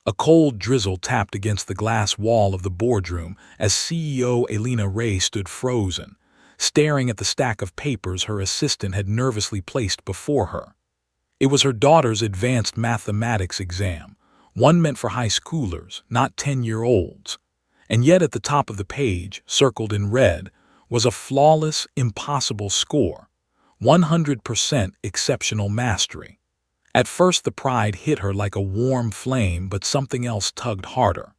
A cold drizzle tapped against the glass wall of the boardroom as CEO Elena Ray stood frozen, staring at the stack of papers her assistant had nervously placed before her. It was her daughter's advanced mathematics exam, one meant for high schoolers, not 10-year-olds. And yet at the top of the page, circled in red, was a flawless, impossible score, 100% exceptional mastery. At first the pride hit her like a warm flame, but something else tugged harder.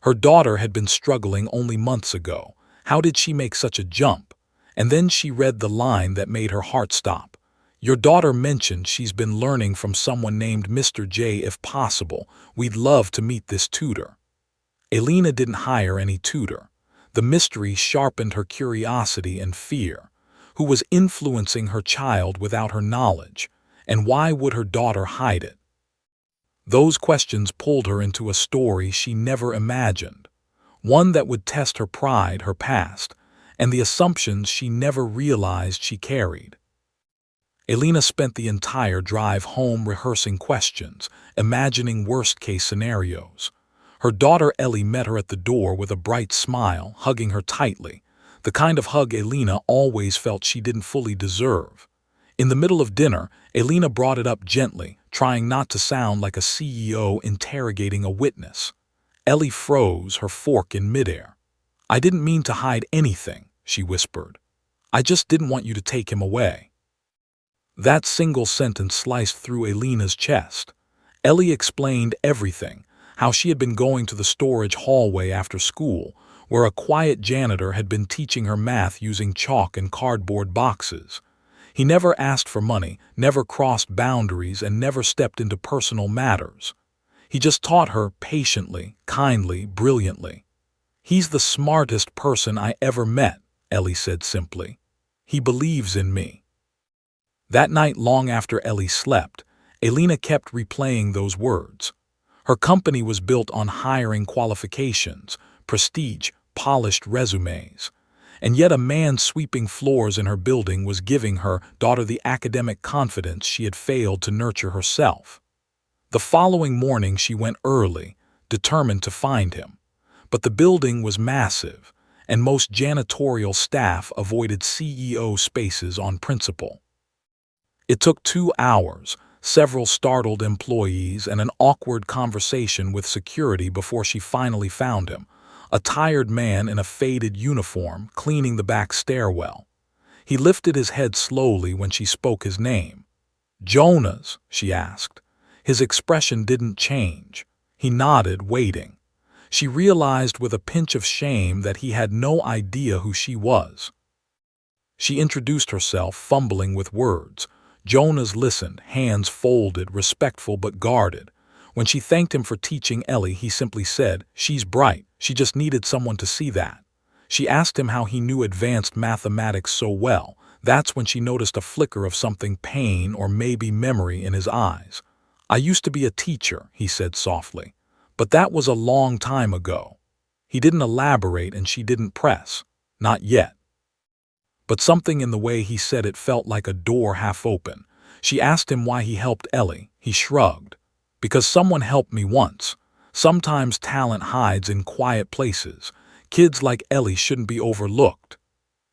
Her daughter had been struggling only months ago. How did she make such a jump? And then she read the line that made her heart stop. Your daughter mentioned she's been learning from someone named Mr. J. If possible, we'd love to meet this tutor. Elena didn't hire any tutor. The mystery sharpened her curiosity and fear. Who was influencing her child without her knowledge? And why would her daughter hide it? Those questions pulled her into a story she never imagined, one that would test her pride, her past, and the assumptions she never realized she carried. Elena spent the entire drive home rehearsing questions, imagining worst-case scenarios. Her daughter Ellie met her at the door with a bright smile, hugging her tightly, the kind of hug Elena always felt she didn't fully deserve. In the middle of dinner, Elena brought it up gently, trying not to sound like a CEO interrogating a witness. Ellie froze, her fork in midair. I didn't mean to hide anything, she whispered. I just didn't want you to take him away. That single sentence sliced through Elena's chest. Ellie explained everything, how she had been going to the storage hallway after school, where a quiet janitor had been teaching her math using chalk and cardboard boxes. He never asked for money, never crossed boundaries, and never stepped into personal matters. He just taught her patiently, kindly, brilliantly. He's the smartest person I ever met, Ellie said simply. He believes in me. That night, long after Ellie slept, Elena kept replaying those words. Her company was built on hiring qualifications, prestige, polished resumes. And yet a man sweeping floors in her building was giving her daughter the academic confidence she had failed to nurture herself. The following morning she went early, determined to find him. But the building was massive, and most janitorial staff avoided CEO spaces on principle. It took 2 hours, several startled employees, and an awkward conversation with security before she finally found him. A tired man in a faded uniform cleaning the back stairwell. He lifted his head slowly when she spoke his name. Jonas, she asked. His expression didn't change. He nodded, waiting. She realized with a pinch of shame that he had no idea who she was. She introduced herself, fumbling with words. Jonas listened, hands folded, respectful but guarded. When she thanked him for teaching Ellie, he simply said, "She's bright. She just needed someone to see that." She asked him how he knew advanced mathematics so well. That's when she noticed a flicker of something, pain or maybe memory, in his eyes. "I used to be a teacher," he said softly, "but that was a long time ago." He didn't elaborate and she didn't press. Not yet. But something in the way he said it felt like a door half open. She asked him why he helped Ellie. He shrugged. "Because someone helped me once. Sometimes talent hides in quiet places. Kids like Ellie shouldn't be overlooked."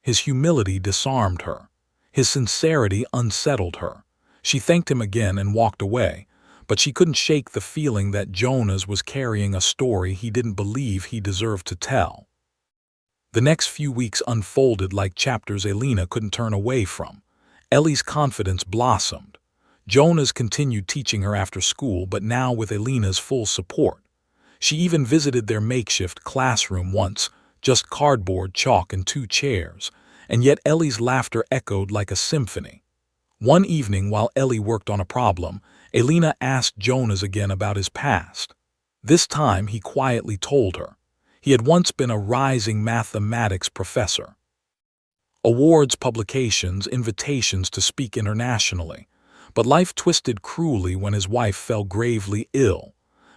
His humility disarmed her. His sincerity unsettled her. She thanked him again and walked away, but she couldn't shake the feeling that Jonas was carrying a story he didn't believe he deserved to tell. The next few weeks unfolded like chapters Elena couldn't turn away from. Ellie's confidence blossomed. Jonas continued teaching her after school, but now with Elena's full support. She even visited their makeshift classroom once, just cardboard, chalk, and 2 chairs, and yet Ellie's laughter echoed like a symphony. One evening, while Ellie worked on a problem, Elena asked Jonas again about his past. This time he quietly told her. He had once been a rising mathematics professor. Awards, publications, invitations to speak internationally. But life twisted cruelly when his wife fell gravely ill.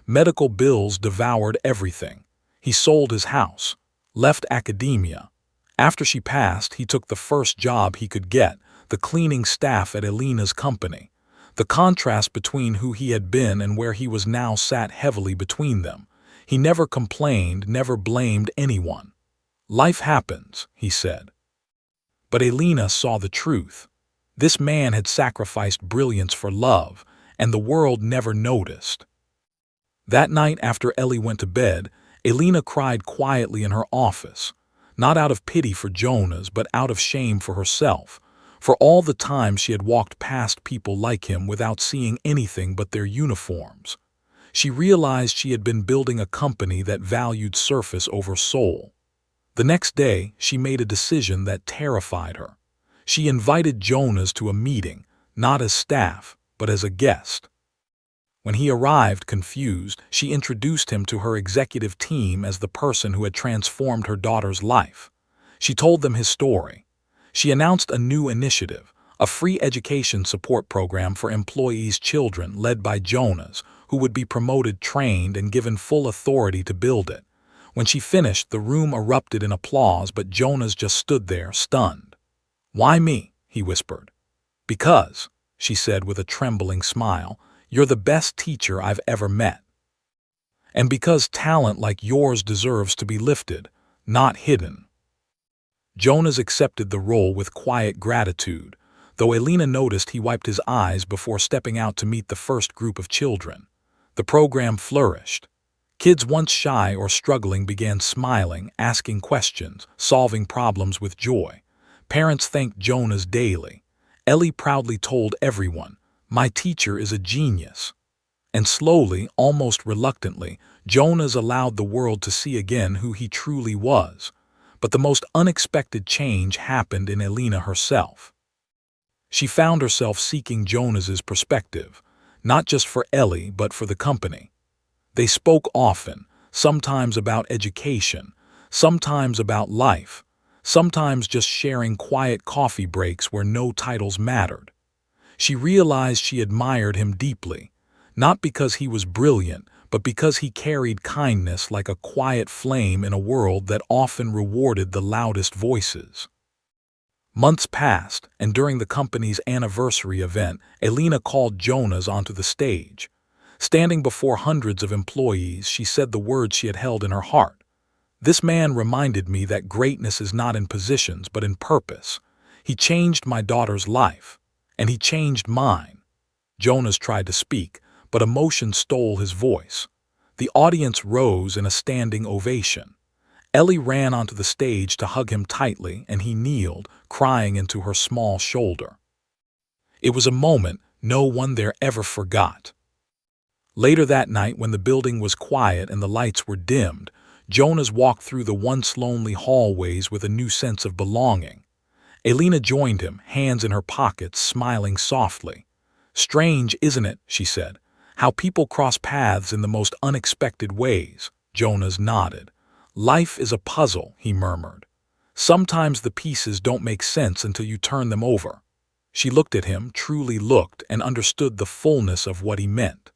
Medical bills devoured everything. He sold his house, left academia. After she passed, he took the first job he could get, the cleaning staff at Elena's company. The contrast between who he had been and where he was now sat heavily between them. He never complained, never blamed anyone. "Life happens," he said. But Elena saw the truth. This man had sacrificed brilliance for love, and the world never noticed. That night after Ellie went to bed, Elena cried quietly in her office, not out of pity for Jonas, but out of shame for herself, for all the time she had walked past people like him without seeing anything but their uniforms. She realized she had been building a company that valued surface over soul. The next day, she made a decision that terrified her. She invited Jonas to a meeting, not as staff, but as a guest. When he arrived confused, she introduced him to her executive team as the person who had transformed her daughter's life. She told them his story. She announced a new initiative, a free education support program for employees' children led by Jonas, who would be promoted, trained, and given full authority to build it. When she finished, the room erupted in applause, but Jonas just stood there, stunned. "Why me?" he whispered. "Because," she said with a trembling smile, "you're the best teacher I've ever met. And because talent like yours deserves to be lifted, not hidden." Jonas accepted the role with quiet gratitude, though Elena noticed he wiped his eyes before stepping out to meet the first group of children. The program flourished. Kids once shy or struggling began smiling, asking questions, solving problems with joy. Parents thanked Jonas daily. Ellie proudly told everyone, "My teacher is a genius." And slowly, almost reluctantly, Jonas allowed the world to see again who he truly was. But the most unexpected change happened in Elena herself. She found herself seeking Jonas's perspective, not just for Ellie, but for the company. They spoke often, sometimes about education, sometimes about life, sometimes just sharing quiet coffee breaks where no titles mattered. She realized she admired him deeply, not because he was brilliant, but because he carried kindness like a quiet flame in a world that often rewarded the loudest voices. Months passed, and during the company's anniversary event, Elena called Jonas onto the stage. Standing before hundreds of employees, she said the words she had held in her heart. "This man reminded me that greatness is not in positions, but in purpose. He changed my daughter's life, and he changed mine." Jonas tried to speak, but emotion stole his voice. The audience rose in a standing ovation. Ellie ran onto the stage to hug him tightly, and he kneeled, crying into her small shoulder. It was a moment no one there ever forgot. Later that night, when the building was quiet and the lights were dimmed, Jonas walked through the once lonely hallways with a new sense of belonging. Elena joined him, hands in her pockets, smiling softly. "Strange, isn't it," she said, "how people cross paths in the most unexpected ways?" Jonas nodded. "Life is a puzzle," he murmured. "Sometimes the pieces don't make sense until you turn them over." She looked at him, truly looked, and understood the fullness of what he meant.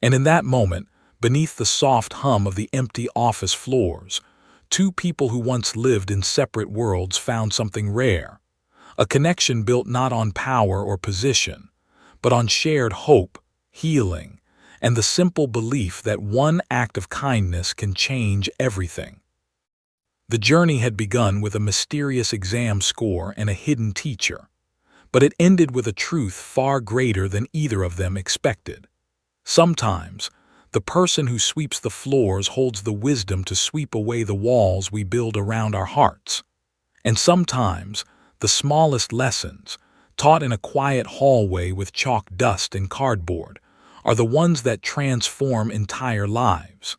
And in that moment, beneath the soft hum of the empty office floors, two people who once lived in separate worlds found something rare. A connection built not on power or position, but on shared hope, healing, and the simple belief that one act of kindness can change everything. The journey had begun with a mysterious exam score and a hidden teacher, but it ended with a truth far greater than either of them expected. Sometimes, the person who sweeps the floors holds the wisdom to sweep away the walls we build around our hearts. And sometimes, the smallest lessons, taught in a quiet hallway with chalk dust and cardboard, are the ones that transform entire lives.